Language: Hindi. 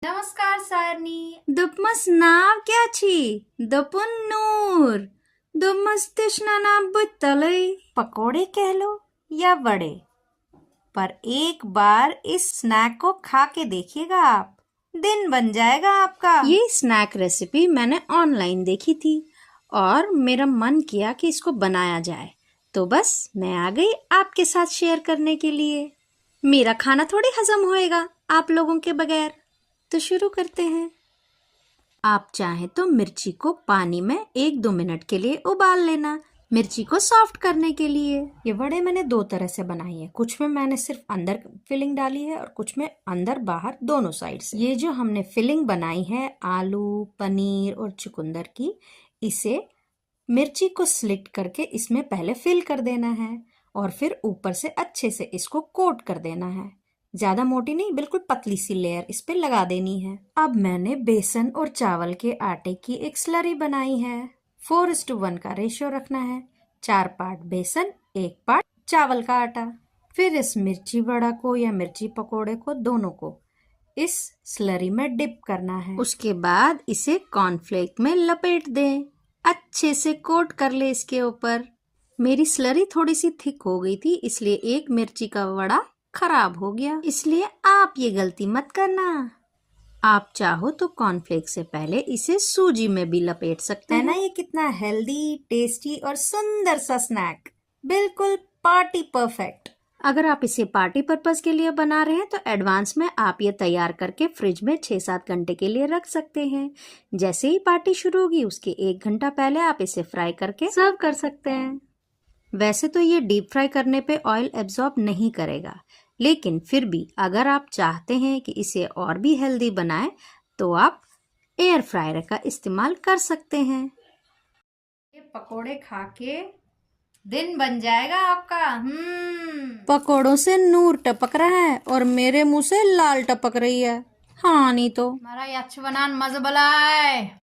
नमस्कार सारनी। दुपमस नाव क्या छी दुपुन नूर दुमस तिश्ना नाम बुतलई। पकोड़े कह लो या वड़े, पर एक बार इस स्नैक को खा के देखिएगा आप, दिन बन जाएगा आपका। ये स्नैक रेसिपी मैंने ऑनलाइन देखी थी और मेरा मन किया कि इसको बनाया जाए, तो बस मैं आ गई आपके साथ शेयर करने के लिए। मेरा खाना थोड़ी हजम होएगा आप लोगों के बगैर, तो शुरू करते हैं। आप चाहें तो मिर्ची को पानी में 1-2 मिनट के लिए उबाल लेना, मिर्ची को सॉफ्ट करने के लिए। ये वड़े मैंने दो तरह से बनाई है, कुछ में मैंने सिर्फ अंदर फिलिंग डाली है और कुछ में अंदर बाहर दोनों साइड से। ये जो हमने फिलिंग बनाई है आलू, पनीर और चुकंदर की, इसे मिर्ची को स्लिट करके इसमें पहले फिल कर देना है और फिर ऊपर से अच्छे से इसको कोट कर देना है। ज्यादा मोटी नहीं, बिल्कुल पतली सी लेयर इस पे लगा देनी है। अब मैंने बेसन और चावल के आटे की एक स्लरी बनाई है। 4:1 का रेशियो रखना है। 4 पार्ट बेसन, 1 पार्ट चावल का आटा। फिर इस मिर्ची वड़ा को या मिर्ची पकोड़े को, दोनों को इस स्लरी में डिप करना है। उसके बाद इसे कॉर्नफ्लेक में लपेट दें, अच्छे से कोट कर ले इसके ऊपर। मेरी स्लरी थोड़ी सी थिक हो गई थी, इसलिए एक मिर्ची का वड़ा खराब हो गया, इसलिए आप ये गलती मत करना। आप चाहो तो कॉर्नफ्लेक्स से पहले इसे सूजी में भी लपेट सकते है हैं। ना ये कितना हेल्दी, टेस्टी और सुंदर सा स्नैक, बिल्कुल पार्टी परफेक्ट। अगर आप इसे पार्टी पर्पस के लिए बना रहे हैं तो एडवांस में आप ये तैयार करके फ्रिज में 6-7 घंटे के लिए रख सकते हैं। जैसे ही पार्टी शुरू होगी उसके 1 घंटा पहले आप इसे फ्राई करके सर्व कर सकते हैं। वैसे तो ये डीप फ्राई करने पे ऑयल एब्जॉर्ब नहीं करेगा, लेकिन फिर भी अगर आप चाहते हैं कि इसे और भी हेल्दी बनाएं तो आप एयर फ्रायर का इस्तेमाल कर सकते हैं। ये पकोड़े खा के दिन बन जाएगा आपका। पकोड़ों से नूर टपक रहा है और मेरे मुंह से लाल टपक रही है। हाँ नहीं तो हमारा यक्ष बनान मज बलाए।